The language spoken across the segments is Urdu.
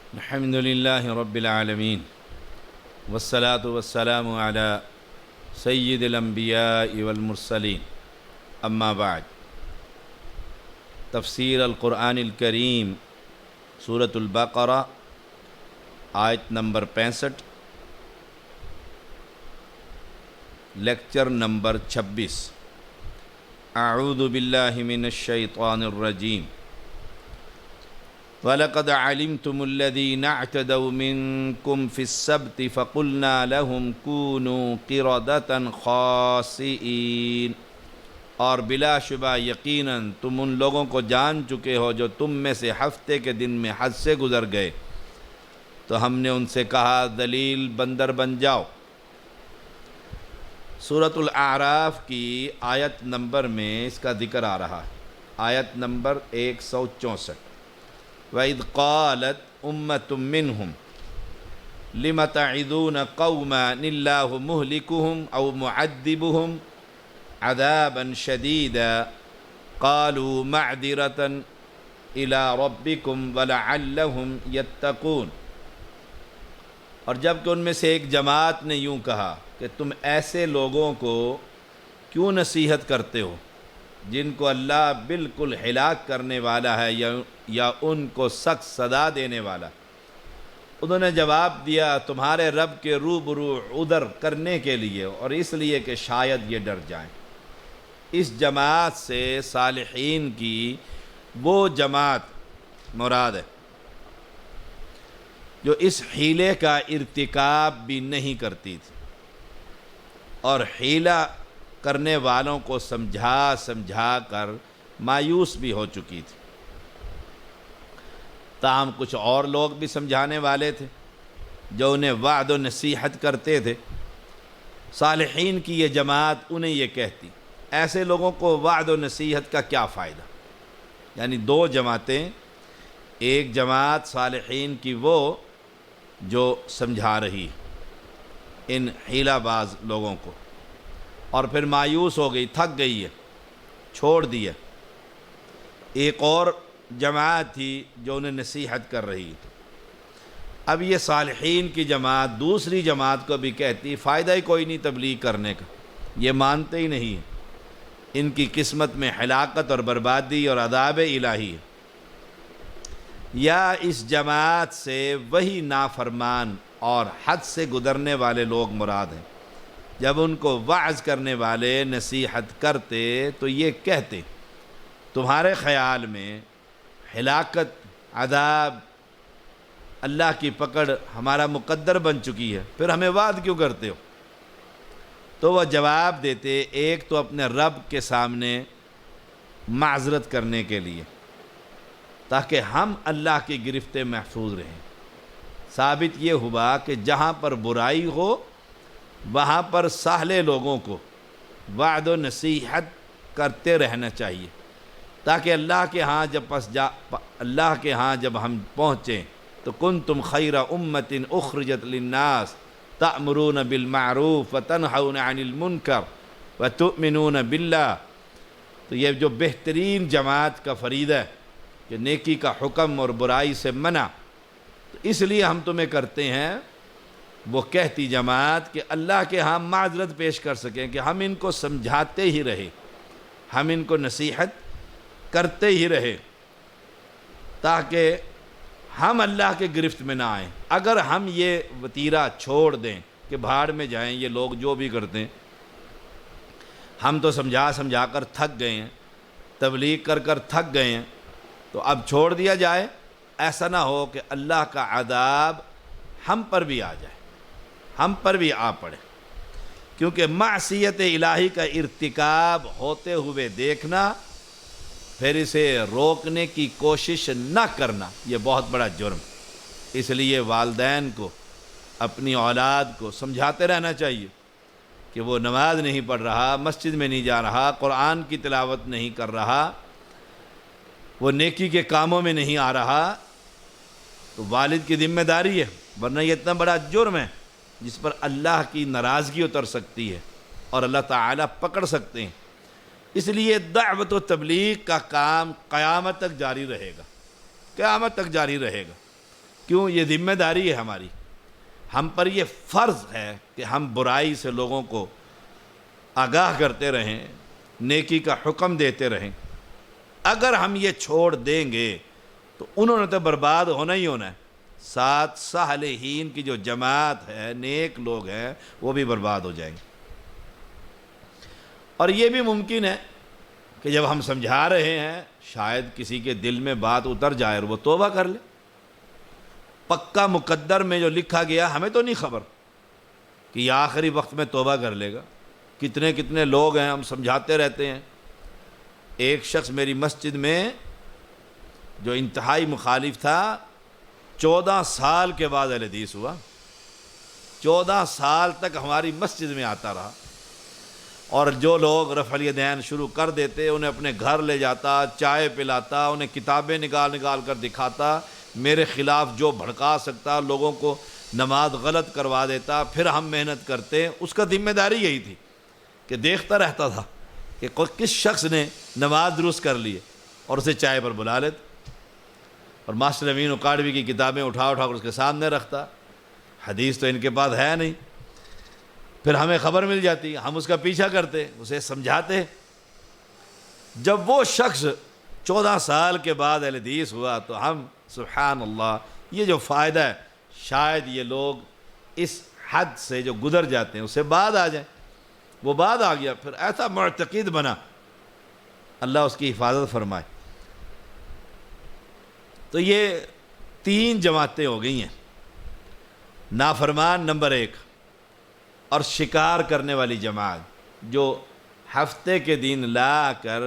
الحمد لله رب العالمين والصلاة والسلام على سيد الأنبياء والمرسلين أما بعد تفسیر القرآن الکریم سورۃ البقرہ آیت نمبر 65 لیکچر نمبر 26 اعوذ باللہ من الشیطان الرجیم وَلَقَدْ عَلِمْتُمُ الَّذِينَ اعْتَدَوْا مِنْكُمْ فِي السَّبْتِ فَقُلْنَا لَهُمْ كُونُوا قِرَدَةً خَاسِئِينَ، اور بلا شبہ یقیناً تم ان لوگوں کو جان چکے ہو جو تم میں سے ہفتے کے دن میں حد سے گزر گئے، تو ہم نے ان سے کہا ذلیل بندر بن جاؤ۔ سورۃ الاعراف کی آیت نمبر میں اس کا ذکر آ رہا ہے، آیت نمبر 164۔ وَإِذْ قَالَتْ أُمَّةٌ مِّنْهُمْ لِمَ تَعِظُونَ قَوْمًا اللَّهُ مُهْلِكُهُمْ أَوْ مُعَذِّبُهُمْ عَذَابًا شَدِيدًا قَالُوا مَعْذِرَةً إِلَىٰ رَبِّكُمْ وَلَعَلَّهُمْ يَتَّقُونَ۔ اور جب کہ ان میں سے ایک جماعت نے یوں کہا کہ تم ایسے لوگوں کو کیوں نصیحت کرتے ہو جن کو اللہ بالکل ہلاک کرنے والا ہے یا ان کو سخت سزا دینے والا۔ انہوں نے جواب دیا تمہارے رب کے روبرو عذر کرنے کے لیے اور اس لیے کہ شاید یہ ڈر جائیں۔ اس جماعت سے صالحین کی وہ جماعت مراد ہے جو اس حیلے کا ارتکاب بھی نہیں کرتی تھی اور حیلہ کرنے والوں کو سمجھا کر مایوس بھی ہو چکی تھی۔ تاہم کچھ اور لوگ بھی سمجھانے والے تھے جو انہیں وعد و نصیحت کرتے تھے۔ صالحین کی یہ جماعت انہیں یہ کہتی ایسے لوگوں کو وعد و نصیحت کا کیا فائدہ؟ یعنی دو جماعتیں، ایک جماعت صالحین کی وہ جو سمجھا رہی ان حیلہ باز لوگوں کو، اور پھر مایوس ہو گئی، تھک گئی ہے، چھوڑ دیا۔ ایک اور جماعت تھی جو انہیں نصیحت کر رہی تھی۔ اب یہ صالحین کی جماعت دوسری جماعت کو بھی کہتی فائدہ ہی کوئی نہیں تبلیغ کرنے کا، یہ مانتے ہی نہیں ہیں، ان کی قسمت میں ہلاکت اور بربادی اور عذاب الہی ہے۔ یا اس جماعت سے وہی نافرمان اور حد سے گزرنے والے لوگ مراد ہیں، جب ان کو وعظ کرنے والے نصیحت کرتے تو یہ کہتے تمہارے خیال میں ہلاکت، عذاب، اللہ کی پکڑ ہمارا مقدر بن چکی ہے، پھر ہمیں وعد کیوں کرتے ہو؟ تو وہ جواب دیتے ایک تو اپنے رب کے سامنے معذرت کرنے کے لیے تاکہ ہم اللہ کی گرفت محفوظ رہیں۔ ثابت یہ ہوا کہ جہاں پر برائی ہو وہاں پر ساہلے لوگوں کو وعد و نصیحت کرتے رہنا چاہیے تاکہ اللہ کے ہاں جب ہم پہنچیں تو کنتم خیر امت اخرجت للناس تأمرون بالمعروف وتنہون عن المنکر وتؤمنون باللہ۔ تو یہ جو بہترین جماعت کا فریضہ ہے کہ نیکی کا حکم اور برائی سے منع، تو اس لیے ہم تمہیں کرتے ہیں۔ وہ کہتی جماعت کہ اللہ کے ہاں معذرت پیش کر سکیں کہ ہم ان کو سمجھاتے ہی رہے، ہم ان کو نصیحت کرتے ہی رہے تاکہ ہم اللہ کے گرفت میں نہ آئیں۔ اگر ہم یہ وتیرہ چھوڑ دیں کہ بھاڑ میں جائیں یہ لوگ جو بھی کرتے ہیں، ہم تو سمجھا کر تھک گئے ہیں، تبلیغ کر تھک گئے ہیں، تو اب چھوڑ دیا جائے، ایسا نہ ہو کہ اللہ کا عذاب ہم پر بھی آ جائے، ہم پر بھی آ پڑے۔ کیونکہ معصیت الہی کا ارتکاب ہوتے ہوئے دیکھنا، پھر اسے روکنے کی کوشش نہ کرنا، یہ بہت بڑا جرم۔ اس لیے والدین کو اپنی اولاد کو سمجھاتے رہنا چاہیے کہ وہ نماز نہیں پڑھ رہا، مسجد میں نہیں جا رہا، قرآن کی تلاوت نہیں کر رہا، وہ نیکی کے کاموں میں نہیں آ رہا، تو والد کی ذمہ داری ہے، ورنہ یہ اتنا بڑا جرم ہے جس پر اللہ کی ناراضگی اتر سکتی ہے اور اللہ تعالیٰ پکڑ سکتے ہیں۔ اس لیے دعوت و تبلیغ کا کام قیامت تک جاری رہے گا، قیامت تک جاری رہے گا، کیوں؟ یہ ذمہ داری ہے ہماری، ہم پر یہ فرض ہے کہ ہم برائی سے لوگوں کو آگاہ کرتے رہیں، نیکی کا حکم دیتے رہیں۔ اگر ہم یہ چھوڑ دیں گے تو انہوں نے تو برباد ہونا ہی ہونا ہے، ساتھ صالحین کی جو جماعت ہے، نیک لوگ ہیں، وہ بھی برباد ہو جائیں گے۔ اور یہ بھی ممکن ہے کہ جب ہم سمجھا رہے ہیں شاید کسی کے دل میں بات اتر جائے اور وہ توبہ کر لے۔ پکا مقدر میں جو لکھا گیا ہمیں تو نہیں خبر کہ یہ آخری وقت میں توبہ کر لے گا۔ کتنے کتنے لوگ ہیں، ہم سمجھاتے رہتے ہیں۔ ایک شخص میری مسجد میں جو انتہائی مخالف تھا، 14 سال کے بعد اہل حدیث ہوا، 14 سال تک ہماری مسجد میں آتا رہا، اور جو لوگ رفع الیدین شروع کر دیتے انہیں اپنے گھر لے جاتا، چائے پلاتا، انہیں کتابیں نکال نکال کر دکھاتا، میرے خلاف جو بھڑکا سکتا، لوگوں کو نماز غلط کروا دیتا، پھر ہم محنت کرتے۔ اس کا ذمہ داری یہی تھی کہ دیکھتا رہتا تھا کہ کس شخص نے نماز درست کر لی ہے اور اسے چائے پر بلا لیتا، اور ماسٹر امین اکاڑوی کی کتابیں اٹھا اٹھا کر اس کے سامنے رکھتا۔ حدیث تو ان کے پاس ہے نہیں، پھر ہمیں خبر مل جاتی، ہم اس کا پیچھا کرتے، اسے سمجھاتے۔ جب وہ شخص 14 سال کے بعد اہل حدیث ہوا تو ہم سبحان اللہ، یہ جو فائدہ ہے، شاید یہ لوگ اس حد سے جو گزر جاتے ہیں اس سے بعد آ جائیں۔ وہ بعد آ گیا، پھر ایسا معتقد بنا، اللہ اس کی حفاظت فرمائے۔ تو یہ 3 جماعتیں ہو گئی ہیں، نافرمان نمبر 1، اور شکار کرنے والی جماعت جو ہفتے کے دن لا کر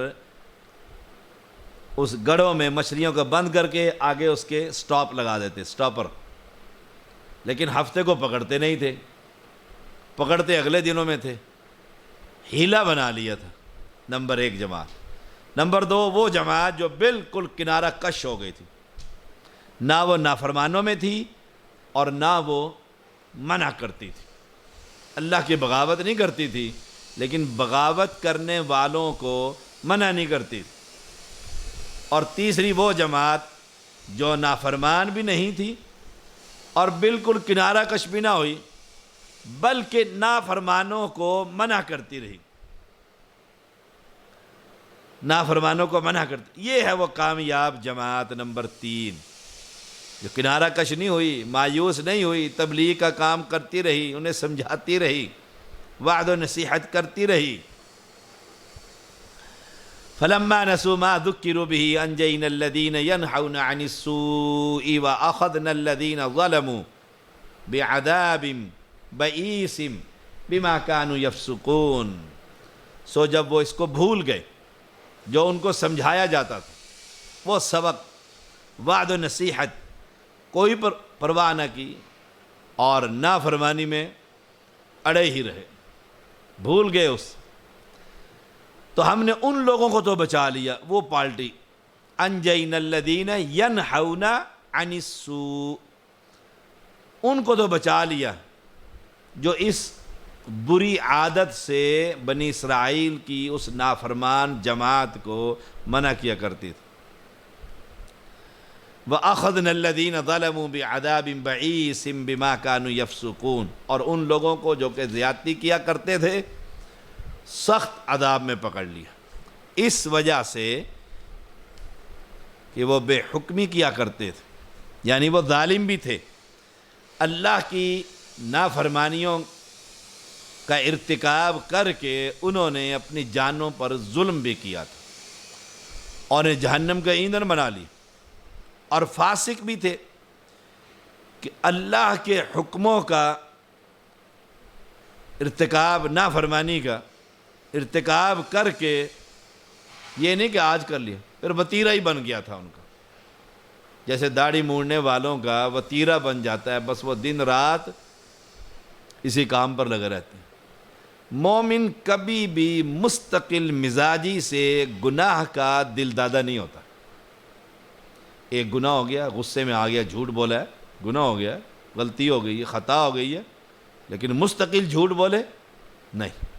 اس گڑھوں میں مچھلیوں کو بند کر کے آگے اس کے سٹاپ لگا دیتے، سٹاپر، لیکن ہفتے کو پکڑتے نہیں تھے، پکڑتے اگلے دنوں میں تھے، ہیلا بنا لیا تھا۔ نمبر 1 جماعت۔ نمبر 2 وہ جماعت جو بالکل کنارہ کش ہو گئی تھی، نہ وہ نافرمانوں میں تھی اور نہ وہ منع کرتی تھی، اللہ کی بغاوت نہیں کرتی تھی لیکن بغاوت کرنے والوں کو منع نہیں کرتی تھی۔ اور تیسری وہ جماعت جو نافرمان بھی نہیں تھی اور بالکل کنارہ کش بھی نہ ہوئی، بلکہ نافرمانوں کو منع کرتی رہی، نافرمانوں کو منع کرتی۔ یہ ہے وہ کامیاب جماعت نمبر 3، جو کنارہ کش نہیں ہوئی، مایوس نہیں ہوئی، تبلیغ کا کام کرتی رہی، انہیں سمجھاتی رہی، وعد و نصیحت کرتی رہی۔ فلما نسوا ما ذکروا به انجینا الذین ینہون عن السوء واخذنا الذین ظلموا بعذاب بئیس بما كانوا یفسقون۔ سو جب وہ اس کو بھول گئے جو ان کو سمجھایا جاتا تھا، وہ سبق، وعد و نصیحت، کوئی پرواہ نہ کی اور نافرمانی میں اڑے ہی رہے، بھول گئے اس۔ تو ہم نے ان لوگوں کو تو بچا لیا، وہ پارٹی، انجینا الذین ینہون عن السوء، ان کو تو بچا لیا جو اس بری عادت سے بنی اسرائیل کی اس نافرمان جماعت کو منع کیا کرتی تھی۔ وَأَخَذْنَا الَّذِينَ ظَلَمُوا بِعَذَابٍ بَئِيسٍ بِمَا كَانُوا يَفْسُقُونَ، اور ان لوگوں کو جو کہ زیادتی کیا کرتے تھے سخت عذاب میں پکڑ لیا، اس وجہ سے کہ وہ بے حکمی کیا کرتے تھے، یعنی وہ ظالم بھی تھے، اللہ کی نافرمانیوں کا ارتکاب کر کے انہوں نے اپنی جانوں پر ظلم بھی کیا تھا اور جہنم کا ایندھن بنا لی، اور فاسق بھی تھے کہ اللہ کے حکموں کا ارتکاب، نافرمانی کا ارتکاب کر کے، یہ نہیں کہ آج کر لیا، پھر وتیرہ ہی بن گیا تھا ان کا، جیسے داڑھی موڑنے والوں کا وتیرہ بن جاتا ہے، بس وہ دن رات اسی کام پر لگے رہتے ہیں۔ مومن کبھی بھی مستقل مزاجی سے گناہ کا دل دادا نہیں ہوتا۔ ایک گناہ ہو گیا، غصے میں آ گیا، جھوٹ بولا ہے، گناہ ہو گیا، غلطی ہو گئی ہے، خطا ہو گئی ہے، لیکن مستقل جھوٹ بولے نہیں،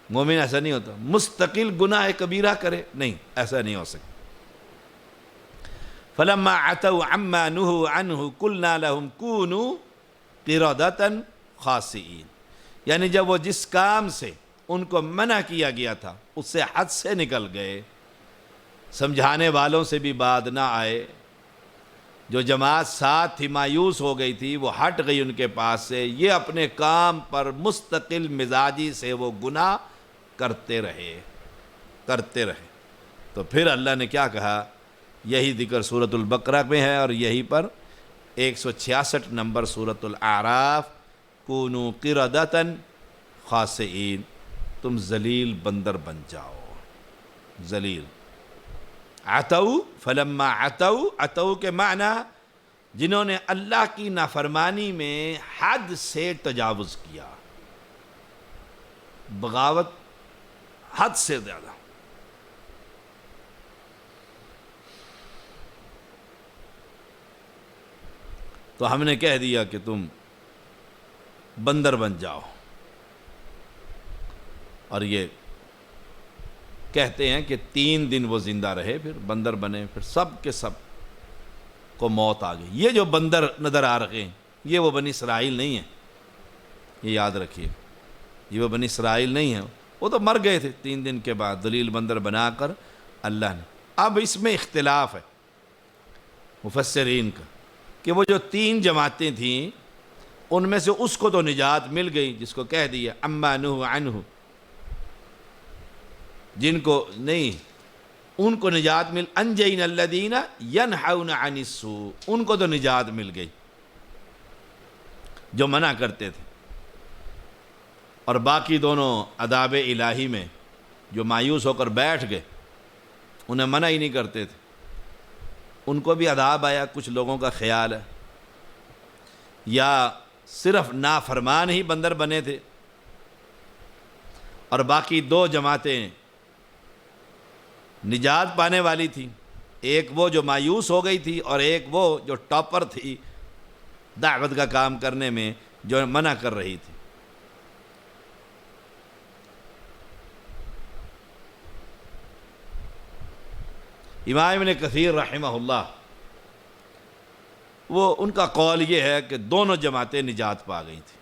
مومن ایسا نہیں ہوتا۔ مستقل گناہ کبیرہ کرے نہیں، ایسا نہیں ہو سکتا۔ فلما عتوا عما نهوا عنه قلنا لهم كونوا قردة خاسئین، یعنی جب وہ جس کام سے ان کو منع کیا گیا تھا اس سے حد سے نکل گئے، سمجھانے والوں سے بھی بات نہ آئے، جو جماعت ساتھ تھی مایوس ہو گئی تھی وہ ہٹ گئی ان کے پاس سے، یہ اپنے کام پر مستقل مزاجی سے وہ گناہ کرتے رہے۔ تو پھر اللہ نے کیا کہا، یہی ذکر سورۃ البقرہ میں ہے، اور یہی پر 166 نمبر سورۃ الاعراف، کونوا قردۃ خاسئین، تم ذلیل بندر بن جاؤ، ذلیل۔ عتو، فلما عتو کے معنی جنہوں نے اللہ کی نافرمانی میں حد سے تجاوز کیا، بغاوت حد سے زیادہ۔ تو ہم نے کہہ دیا کہ تم بندر بن جاؤ، اور یہ کہتے ہیں کہ 3 دن وہ زندہ رہے، پھر بندر بنے، پھر سب کے سب کو موت آ گئی۔ یہ جو بندر نظر آ رہے ہیں یہ وہ بنی اسرائیل نہیں ہیں، یہ یاد رکھیے، یہ وہ بنی اسرائیل نہیں ہیں، وہ تو مر گئے تھے 3 دن کے بعد ذلیل بندر بنا کر اللہ نے۔ اب اس میں اختلاف ہے مفسرین کا کہ وہ جو 3 جماعتیں تھیں ان میں سے اس کو تو نجات مل گئی جس کو کہہ دیا عما نہوا عنہ، جن کو نہیں ان کو نجات مل، انجینا الذین ینہون عن السوء، ان کو تو نجات مل گئی جو منع کرتے تھے، اور باقی دونوں عذاب الہی میں جو مایوس ہو کر بیٹھ گئے، انہیں منع ہی نہیں کرتے تھے، ان کو بھی عذاب آیا، کچھ لوگوں کا خیال ہے، یا صرف نافرمان ہی بندر بنے تھے، اور باقی 2 جماعتیں نجات پانے والی تھی، ایک وہ جو مایوس ہو گئی تھی اور ایک وہ جو ٹاپر تھی دعوت کا کام کرنے میں، جو منع کر رہی تھی۔ امام ابن کثیر رحمہ اللہ، وہ ان کا قول یہ ہے کہ دونوں جماعتیں نجات پا گئی تھیں۔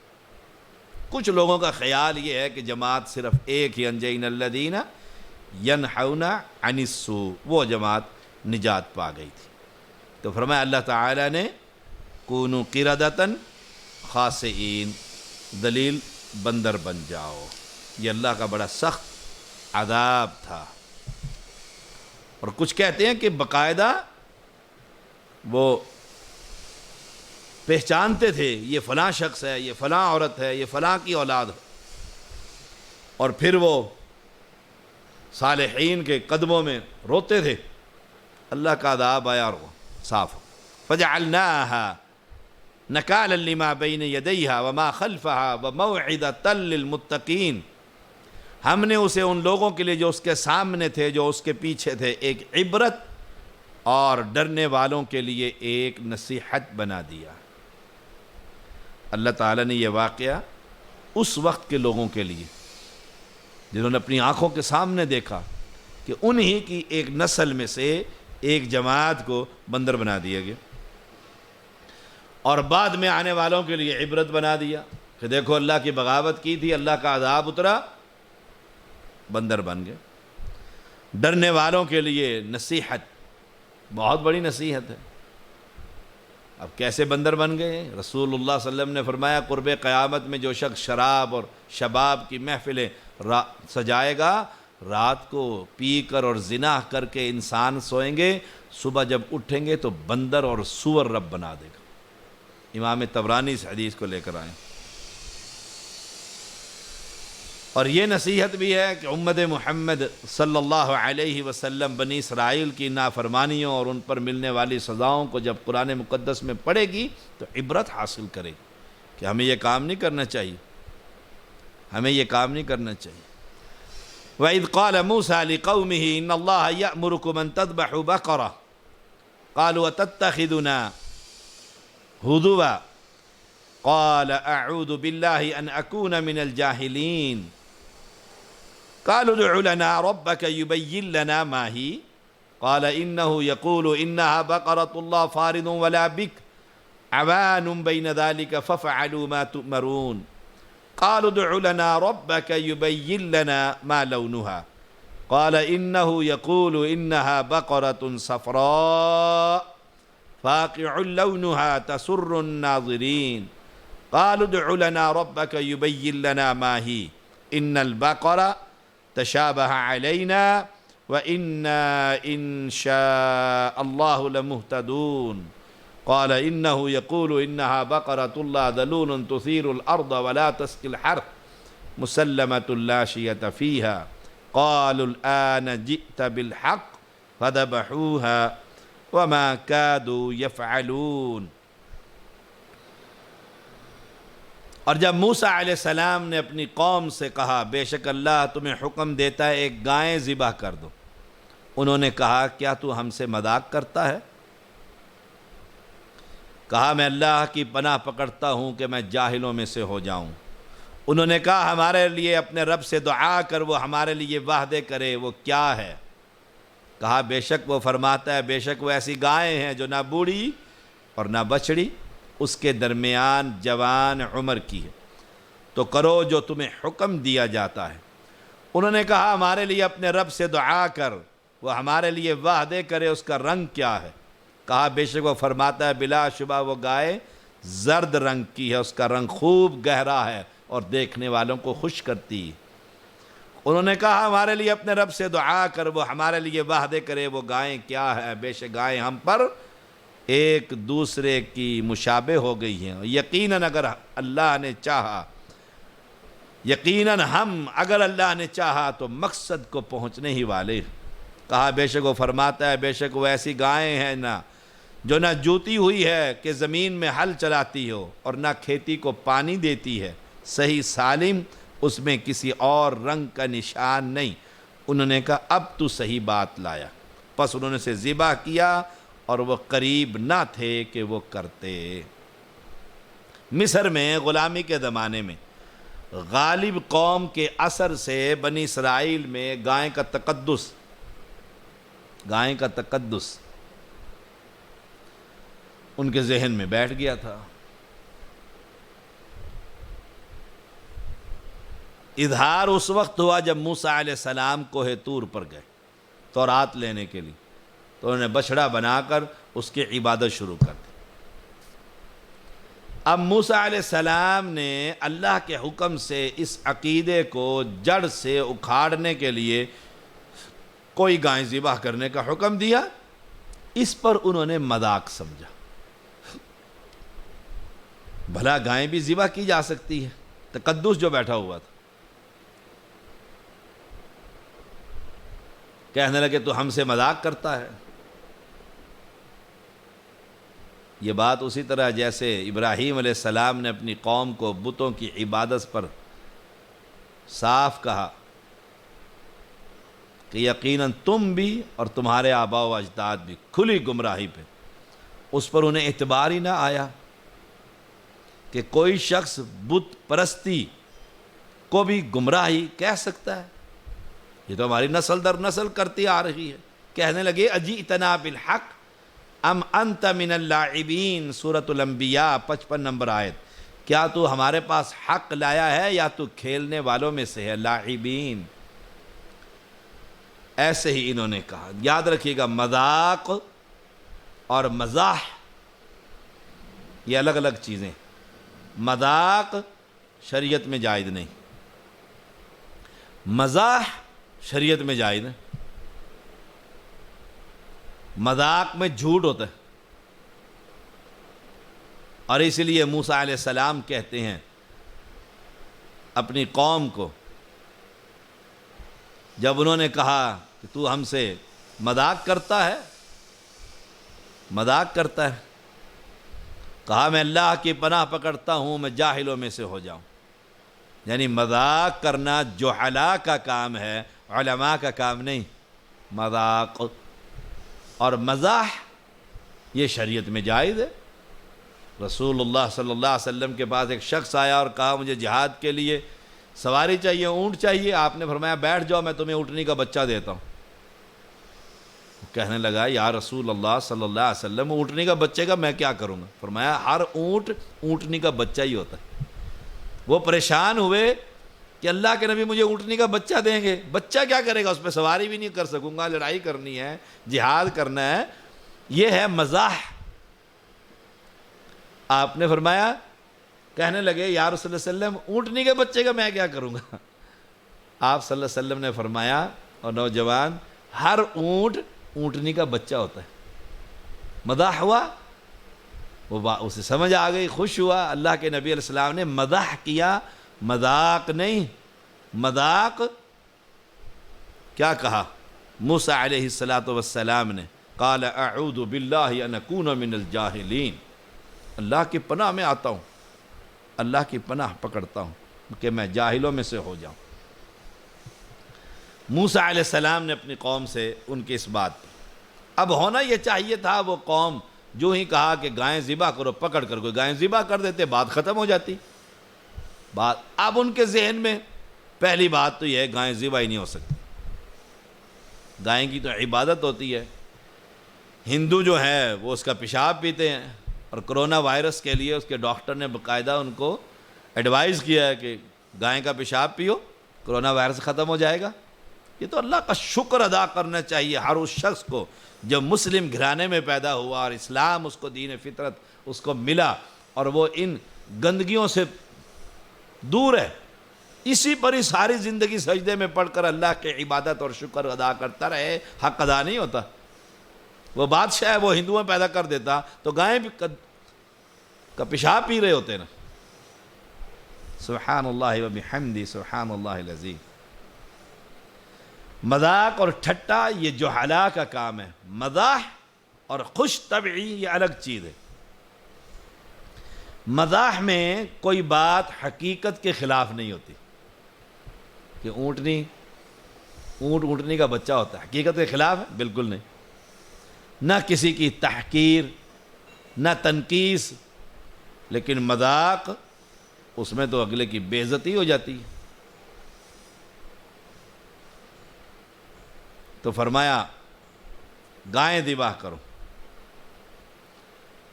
کچھ لوگوں کا خیال یہ ہے کہ جماعت صرف ایک ہی، انجینا الذین ینہون عن السوء، وہ جماعت نجات پا گئی تھی۔ تو فرمایا اللہ تعالی نے کونوا قردۃ خاسئین، ذلیل بندر بن جاؤ، یہ اللہ کا بڑا سخت عذاب تھا۔ اور کچھ کہتے ہیں کہ باقاعدہ وہ پہچانتے تھے یہ فلاں شخص ہے، یہ فلاں عورت ہے، یہ فلاں کی اولاد ہے، اور پھر وہ صالحین کے قدموں میں روتے تھے، اللہ کا عذاب آیا اور وہ صاف ہو۔ فَجَعَلْنَاهَا نَكَالًا لِمَا بَيْنَ يَدَيْهَا وَمَا خَلْفَهَا وَمَوْعِظَةً لِّلْمُتَّقِينَ، ہم نے اسے ان لوگوں کے لیے جو اس کے سامنے تھے، جو اس کے پیچھے تھے، ایک عبرت اور ڈرنے والوں کے لیے ایک نصیحت بنا دیا۔ اللہ تعالیٰ نے یہ واقعہ اس وقت کے لوگوں کے لیے جنہوں نے اپنی آنکھوں کے سامنے دیکھا کہ انہی کی ایک نسل میں سے ایک جماعت کو بندر بنا دیا گیا، اور بعد میں آنے والوں کے لیے عبرت بنا دیا کہ دیکھو اللہ کی بغاوت کی تھی، اللہ کا عذاب اترا، بندر بن گئے۔ ڈرنے والوں کے لیے نصیحت، بہت بڑی نصیحت ہے۔ اب کیسے بندر بن گئے؟ رسول اللہ صلی اللہ علیہ وسلم نے فرمایا قرب قیامت میں جو شخص شراب اور شباب کی محفلیں سجائے گا، رات کو پی کر اور زنا کر کے انسان سوئیں گے، صبح جب اٹھیں گے تو بندر اور سور رب بنا دے گا۔ امام طبرانی اس حدیث کو لے کر آئے۔ اور یہ نصیحت بھی ہے کہ امت محمد صلی اللہ علیہ وسلم بنی اسرائیل کی نافرمانیوں اور ان پر ملنے والی سزاؤں کو جب قرآن مقدس میں پڑھے گی تو عبرت حاصل کرے گی کہ ہمیں یہ کام نہیں کرنا چاہیے، ہمیں یہ کام نہیں کرنا چاہیے۔ وَإِذْ قَالَ مُوسَىٰ لِقَوْمِهِ إِنَّ اللَّهَ يَأْمُرُكُمْ أَن تَذْبَحُوا بَقَرَةً قَالُوا أَتَتَّخِذُنَا هُزُوًا قَالَ أَعُوذُ بِاللَّهِ أَنْ أَكُونَ مِنَ الْجَاهِلِينَ قَالُوا ادْعُ لَنَا رَبَّكَ يُبَيِّن لَنَا مَا هِيَ قال إنه يقول إنها بقرة الله فارض ولا بك عوان بين ذلك ففعلوا ما تؤمرون قالوا ادع لنا ربك يبين لنا ما لونها قال إنه يقول إنها بقرة صفراء فاقع لونها تسر الناظرين قالوا ادع لنا ربك يبين لنا ما هي إن البقرة تشابه علينا وإنا إن شاء الله لمهتدون قال إنه يقول إنها بقرة الله ذلول تثير الأرض ولا تسقي الحرث مسلمة لا شية فيها قالوا الآن جئت بالحق فذبحوها وما كادوا يفعلون۔ اور جب موسیٰ علیہ السلام نے اپنی قوم سے کہا بے شک اللہ تمہیں حکم دیتا ہے ایک گائے ذبح کر دو، انہوں نے کہا کیا تو ہم سے مذاق کرتا ہے؟ کہا میں اللہ کی پناہ پکڑتا ہوں کہ میں جاہلوں میں سے ہو جاؤں۔ انہوں نے کہا ہمارے لیے اپنے رب سے دعا کر، وہ ہمارے لیے وعدے کرے، وہ کیا ہے؟ کہا بے شک وہ فرماتا ہے بے شک وہ ایسی گائیں ہیں جو نہ بوڑھی اور نہ بچڑی، اس کے درمیان جوان عمر کی ہے، تو کرو جو تمہیں حکم دیا جاتا ہے۔ انہوں نے کہا ہمارے لیے اپنے رب سے دعا کر، وہ ہمارے لیے وعدے کرے، اس کا رنگ کیا ہے؟ کہا بے شک وہ فرماتا ہے بلا شبہ وہ گائے زرد رنگ کی ہے، اس کا رنگ خوب گہرا ہے اور دیکھنے والوں کو خوش کرتی ہے۔ انہوں نے کہا ہمارے لیے اپنے رب سے دعا کر، وہ ہمارے لیے وعدے کرے، وہ گائیں کیا ہے؟ بے شک گائیں ہم پر ایک دوسرے کی مشابہ ہو گئی ہیں، یقیناً اگر اللہ نے چاہا، یقیناً ہم اگر اللہ نے چاہا تو مقصد کو پہنچنے ہی والے۔ کہا بے شک وہ فرماتا ہے بے شک وہ ایسی گائیں ہیں نہ جو نہ جوتی ہوئی ہے کہ زمین میں ہل چلاتی ہو اور نہ کھیتی کو پانی دیتی ہے، صحیح سالم، اس میں کسی اور رنگ کا نشان نہیں۔ انہوں نے کہا اب تو صحیح بات لایا، پس انہوں نے اسے ذبح کیا اور وہ قریب نہ تھے کہ وہ کرتے۔ مصر میں غلامی کے زمانے میں غالب قوم کے اثر سے بنی اسرائیل میں گائیں کا تقدس ان کے ذہن میں بیٹھ گیا تھا۔ اظہار اس وقت ہوا جب موسیٰ علیہ السلام کوہ طور پر گئے تورات لینے کے لیے، تو انہوں نے بچڑا بنا کر اس کی عبادت شروع کر دی۔ اب موسیٰ علیہ السلام نے اللہ کے حکم سے اس عقیدے کو جڑ سے اکھاڑنے کے لیے کوئی گائیں ذبح کرنے کا حکم دیا، اس پر انہوں نے مذاق سمجھا۔ بھلا گائیں بھی ذبح کی جا سکتی ہے؟ تقدس جو بیٹھا ہوا تھا کہنے لگے تو ہم سے مذاق کرتا ہے۔ یہ بات اسی طرح جیسے ابراہیم علیہ السلام نے اپنی قوم کو بتوں کی عبادت پر صاف کہا کہ یقیناً تم بھی اور تمہارے آباء و اجداد بھی کھلی گمراہی پہ، اس پر انہیں اعتبار ہی نہ آیا کہ کوئی شخص بت پرستی کو بھی گمراہی کہہ سکتا ہے۔ یہ تو ہماری نسل در نسل کرتی آ رہی ہے۔ کہنے لگے اجئتنا بالحق ام انت من اللاعبین، سورۃ الانبیاء 55 نمبر آیت، کیا تو ہمارے پاس حق لایا ہے یا تو کھیلنے والوں میں سے ہے؟ لاعبین، ایسے ہی انہوں نے کہا۔ یاد رکھیے گا مذاق اور مزاح یہ الگ الگ چیزیں۔ مذاق شریعت میں جائز نہیں، مزاح شریعت میں جائز ہے۔ مذاق میں جھوٹ ہوتا ہے، اور اس لیے موسیٰ علیہ السلام کہتے ہیں اپنی قوم کو، جب انہوں نے کہا کہ تو ہم سے مذاق کرتا ہے، کہا میں اللہ کی پناہ پکڑتا ہوں میں جاہلوں میں سے ہو جاؤں۔ یعنی مذاق کرنا جہلاء کا کام ہے، علماء کا کام نہیں۔ مذاق اور مزاح یہ شریعت میں جائز ہے۔ رسول اللہ صلی اللہ علیہ وسلم کے پاس ایک شخص آیا اور کہا مجھے جہاد کے لیے سواری چاہیے، اونٹ چاہیے۔ آپ نے فرمایا بیٹھ جاؤ میں تمہیں اونٹنی کا بچہ دیتا ہوں۔ کہنے لگا یا رسول اللہ صلی اللہ علیہ وسلم اونٹنی کا بچے کا میں کیا کروں گا؟ فرمایا ہر اونٹ اونٹنی کا بچہ ہی ہوتا ہے۔ وہ پریشان ہوئے کہ اللہ کے نبی مجھے اونٹنی کا بچہ دیں گے، بچہ کیا کرے گا؟ اس پہ سواری بھی نہیں کر سکوں گا، لڑائی کرنی ہے، جہاد کرنا ہے، یہ ہے مزاح۔ آپ نے فرمایا، کہنے لگے یا رسول اللہ صلی اللہ علیہ وسلم اونٹنی کے بچے کا میں کیا کروں گا؟ آپ صلی اللہ علیہ وسلم نے فرمایا، اور نوجوان، ہر اونٹ اونٹنی کا بچہ ہوتا ہے۔ مزاح ہوا، وہ اسے سمجھ آ گئی، خوش ہوا۔ اللہ کے نبی علیہ السلام نے مزاح کیا، مذاق نہیں۔ مذاق کیا کہا موسیٰ علیہ السلام نے؟ قال اعوذ باللہ ان اکون من الجاہلین، اللہ کی پناہ میں آتا ہوں، اللہ کی پناہ پکڑتا ہوں کہ میں جاہلوں میں سے ہو جاؤں۔ موسیٰ علیہ السلام نے اپنی قوم سے ان کی اس بات پر، اب ہونا یہ چاہیے تھا، وہ قوم جو ہی کہا کہ گائیں ذبح کرو، پکڑ کر کوئی گائیں ذبح کر دیتے، بات ختم ہو جاتی۔ بات اب ان کے ذہن میں پہلی بات تو یہ ہے گائیں ذبح ہی نہیں ہو سکتی، گائیں کی تو عبادت ہوتی ہے۔ ہندو جو ہے وہ اس کا پیشاب پیتے ہیں، اور کرونا وائرس کے لیے اس کے ڈاکٹر نے باقاعدہ ان کو ایڈوائز کیا ہے کہ گائیں کا پیشاب پیو، کرونا وائرس ختم ہو جائے گا۔ یہ تو اللہ کا شکر ادا کرنا چاہیے ہر اس شخص کو جو مسلم گھرانے میں پیدا ہوا اور اسلام اس کو دین فطرت اس کو ملا، اور وہ ان گندگیوں سے دور ہے، اسی پر ہی ساری زندگی سجدے میں پڑھ کر اللہ کے عبادت اور شکر ادا کرتا رہے، حق ادا نہیں ہوتا۔ وہ بادشاہ ہے، وہ ہندوؤں پیدا کر دیتا تو گائیں بھی کا پیشاب پی رہے ہوتے نا۔ سبحان اللہ و بحمدہ سبحان اللہ العظیم۔ مذاق اور ٹھٹا یہ جہلاء کا کام ہے، مزاح اور خوش طبعی یہ الگ چیز ہے۔ مزاح میں کوئی بات حقیقت کے خلاف نہیں ہوتی کہ اونٹنی کا بچہ ہوتا ہے، حقیقت کے خلاف ہے؟ بالکل نہیں۔ نہ کسی کی تحقیر، نہ تنقیص، لیکن مذاق اس میں تو اگلے کی بے عزتی ہو جاتی ہے۔ تو فرمایا گائیں ذبح کرو۔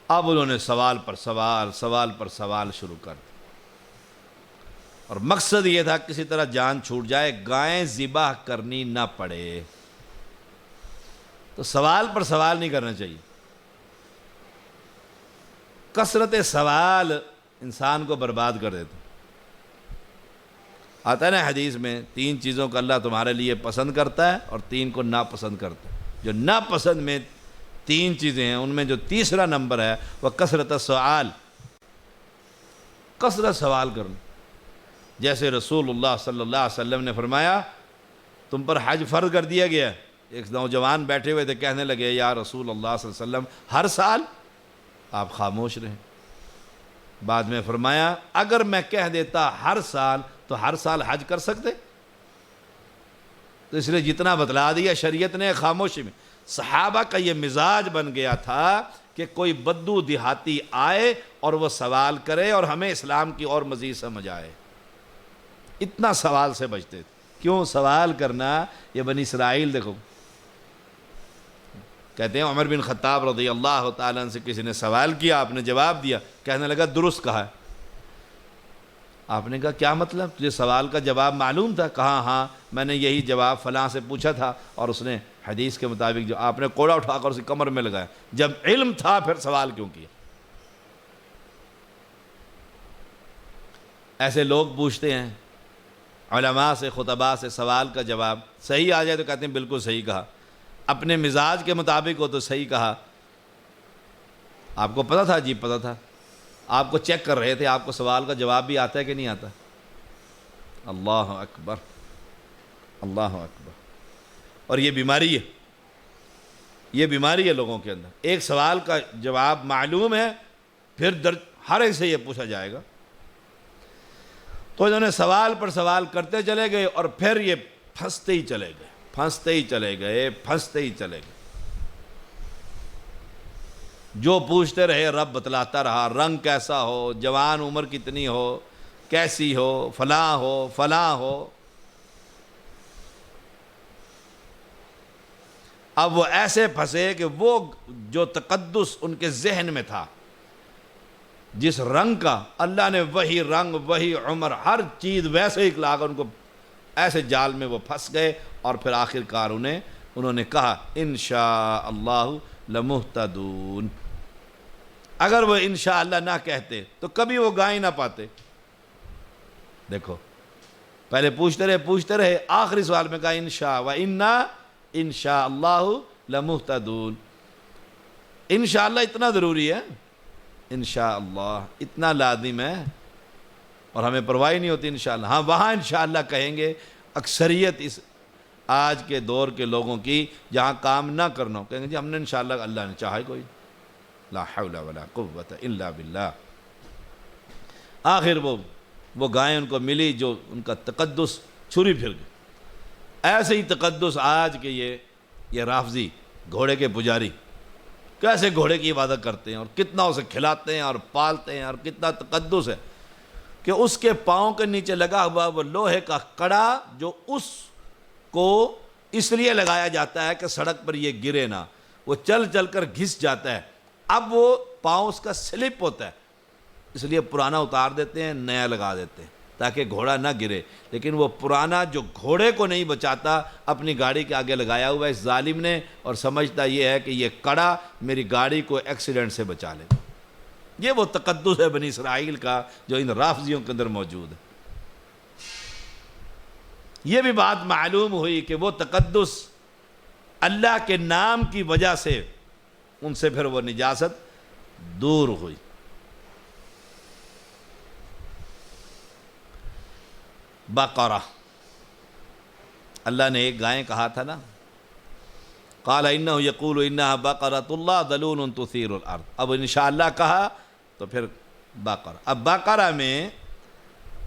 اب انہوں نے سوال پر سوال شروع کر دی، اور مقصد یہ تھا کسی طرح جان چھوٹ جائے، گائیں ذبح کرنی نہ پڑے۔ تو سوال پر سوال نہیں کرنا چاہیے۔ کثرت سوال انسان کو برباد کر دیتا۔ آتا ہے نا حدیث میں، 3 چیزوں کو اللہ تمہارے لیے پسند کرتا ہے اور 3 کو ناپسند کرتا ہے۔ جو ناپسند میں 3 چیزیں ہیں، ان میں جو تیسرا نمبر ہے وہ کثرت السؤال، کثرت سوال کرنا۔ جیسے رسول اللہ صلی اللہ علیہ وسلم نے فرمایا تم پر حج فرض کر دیا گیا ہے۔ ایک نوجوان بیٹھے ہوئے تھے، کہنے لگے یا رسول اللہ صلی اللہ علیہ وسلم ہر سال؟ آپ خاموش رہے۔ بعد میں فرمایا اگر میں کہہ دیتا ہر سال تو ہر سال حج کر سکتے؟ تو اس لیے جتنا بتلا دیا شریعت نے خاموشی میں۔ صحابہ کا یہ مزاج بن گیا تھا کہ کوئی بدو دیہاتی آئے اور وہ سوال کرے اور ہمیں اسلام کی اور مزید سمجھ آئے، اتنا سوال سے بچتے تھے۔ کیوں سوال کرنا؟ یہ بنی اسرائیل دیکھو، کہتے ہیں عمر بن خطاب رضی اللہ تعالیٰ عنہ سے کسی نے سوال کیا، آپ نے جواب دیا، کہنے لگا درست کہا ہے۔ آپ نے کہا کیا مطلب؟ تجھے سوال کا جواب معلوم تھا؟ کہا ہاں، میں نے یہی جواب فلاں سے پوچھا تھا، اور اس نے حدیث کے مطابق جو آپ نے کوڑا اٹھا کر اسے کمر میں لگایا۔ جب علم تھا پھر سوال کیوں کیا؟ ایسے لوگ پوچھتے ہیں علماء سے، خطباء سے، سوال کا جواب صحیح آ جائے تو کہتے ہیں بالکل صحیح کہا، اپنے مزاج کے مطابق ہو تو صحیح کہا۔ آپ کو پتہ تھا؟ جی پتہ تھا، آپ کو چیک کر رہے تھے، آپ کو سوال کا جواب بھی آتا ہے کہ نہیں آتا؟ اللہ اکبر، اللہ اکبر۔ اور یہ بیماری ہے، یہ بیماری ہے لوگوں کے اندر۔ ایک سوال کا جواب معلوم ہے، پھر ہر ایک سے یہ پوچھا جائے گا۔ تو انہوں نے سوال پر سوال کرتے چلے گئے، اور پھر یہ پھنستے ہی چلے گئے، پھنستے ہی چلے گئے، پھنستے ہی چلے گئے۔ جو پوچھتے رہے رب بتلاتا رہا، رنگ کیسا ہو، جوان عمر کتنی ہو، کیسی ہو، فلاں ہو، فلاں ہو۔ اب وہ ایسے پھنسے کہ وہ جو تقدس ان کے ذہن میں تھا، جس رنگ کا، اللہ نے وہی رنگ، وہی عمر، ہر چیز ویسے ہی لا کر ان کو ایسے جال میں وہ پھنس گئے، اور پھر آخر کار انہوں نے کہا انشاء اللہ لمہتدون۔ اگر وہ انشاءاللہ نہ کہتے تو کبھی وہ گائے نہ پاتے۔ دیکھو، پہلے پوچھتے رہے، آخری سوال میں کہا انشاء و انا انشاء اللہ لمہتدون۔ انشاءاللہ اتنا ضروری ہے، انشاءاللہ اتنا لازم ہے، اور ہمیں پرواہ نہیں ہوتی انشاءاللہ۔ ہاں وہاں انشاءاللہ کہیں گے، اکثریت اس آج کے دور کے لوگوں کی جہاں کام نہ کرنا ہو، کہیں گے جی ہم نے انشاءاللہ اللہ نے چاہا کوئی، لا حول ولا قوت الا باللہ۔ آخر وہ گائیں ان کو ملی جو ان کا تقدس چھری پھر گئی۔ ایسے ہی تقدس آج کے یہ رافضی گھوڑے کے پجاری کیسے گھوڑے کی عبادت کرتے ہیں، اور کتنا اسے کھلاتے ہیں اور پالتے ہیں، اور کتنا تقدس ہے کہ اس کے پاؤں کے نیچے لگا ہوا وہ لوہے کا کڑا، جو اس کو اس لیے لگایا جاتا ہے کہ سڑک پر یہ گرے نہ، وہ چل چل کر گھس جاتا ہے، اب وہ پاؤں اس کا سلپ ہوتا ہے، اس لیے پرانا اتار دیتے ہیں، نیا لگا دیتے ہیں تاکہ گھوڑا نہ گرے۔ لیکن وہ پرانا جو گھوڑے کو نہیں بچاتا، اپنی گاڑی کے آگے لگایا ہوا ہے اس ظالم نے، اور سمجھتا یہ ہے کہ یہ کڑا میری گاڑی کو ایکسیڈنٹ سے بچا لے گا۔ یہ وہ تقدس ہے بنی اسرائیل کا جو ان رافضیوں کے اندر موجود ہے۔ یہ بھی بات معلوم ہوئی کہ وہ تقدس اللہ کے نام کی وجہ سے ان سے پھر وہ نجاست دور ہوئی۔ بقرہ، اللہ نے ایک گائیں کہا تھا نا، قال انہ یقول انہا بقرۃ اللہ ذلول تثیر الارض، اب انشاءاللہ کہا تو پھر بقرہ۔ اب بقرہ میں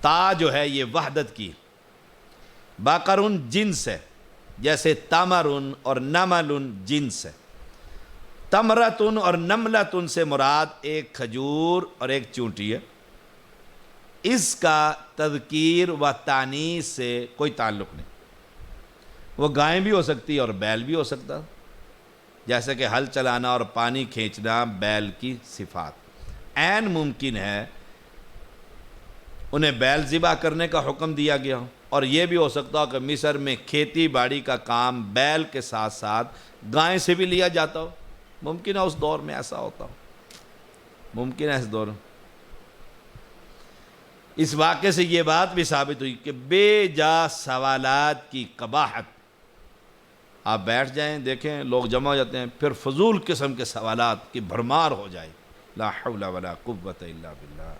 تا جو ہے یہ وحدت کی، بقرن جنس ہے، جیسے تمرن اور نملن جنس ہے۔ تمرتن اور نملتن سے مراد ایک کھجور اور ایک چونٹی ہے، اس کا تذکیر و تانیث سے کوئی تعلق نہیں۔ وہ گائیں بھی ہو سکتی اور بیل بھی ہو سکتا، جیسے کہ ہل چلانا اور پانی کھینچنا بیل کی صفات، عین ممکن ہے انہیں بیل ذبح کرنے کا حکم دیا گیا ہو، اور یہ بھی ہو سکتا ہو کہ مصر میں کھیتی باڑی کا کام بیل کے ساتھ ساتھ گائیں سے بھی لیا جاتا ہو، ممکن ہے اس دور میں ایسا ہوتا ہو، ممکن ہے اس دور میں۔ اس واقعے سے یہ بات بھی ثابت ہوئی کہ بے جا سوالات کی قباحت۔ آپ بیٹھ جائیں، دیکھیں لوگ جمع ہو جاتے ہیں، پھر فضول قسم کے سوالات کی بھرمار ہو جائے، لا حول ولا قوت الا باللہ۔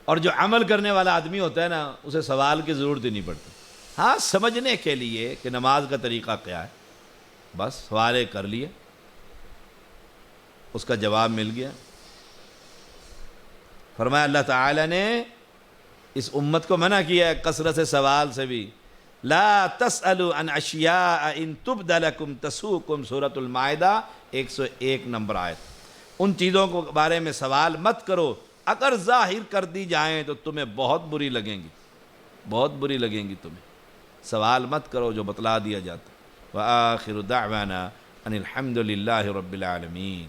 اور جو عمل کرنے والا آدمی ہوتا ہے نا، اسے سوال کی ضرورت ہی نہیں پڑتی، ہاں سمجھنے کے لیے کہ نماز کا طریقہ کیا ہے، بس سوال کر لیے، اس کا جواب مل گیا۔ فرمایا اللہ تعالی نے اس امت کو منع کیا ہے کثرت سوال سے بھی، لا تسألوا عن اشیاء ان تبد لکم تسؤکم، سورۃ المائدہ 101 نمبر آیت۔ ان چیزوں کے بارے میں سوال مت کرو، اگر ظاہر کر دی جائیں تو تمہیں بہت بری لگیں گی، بہت بری لگیں گی تمہیں، سوال مت کرو جو بتلا دیا جاتا۔ وآخر دعوانا ان الحمد للہ رب العالمین۔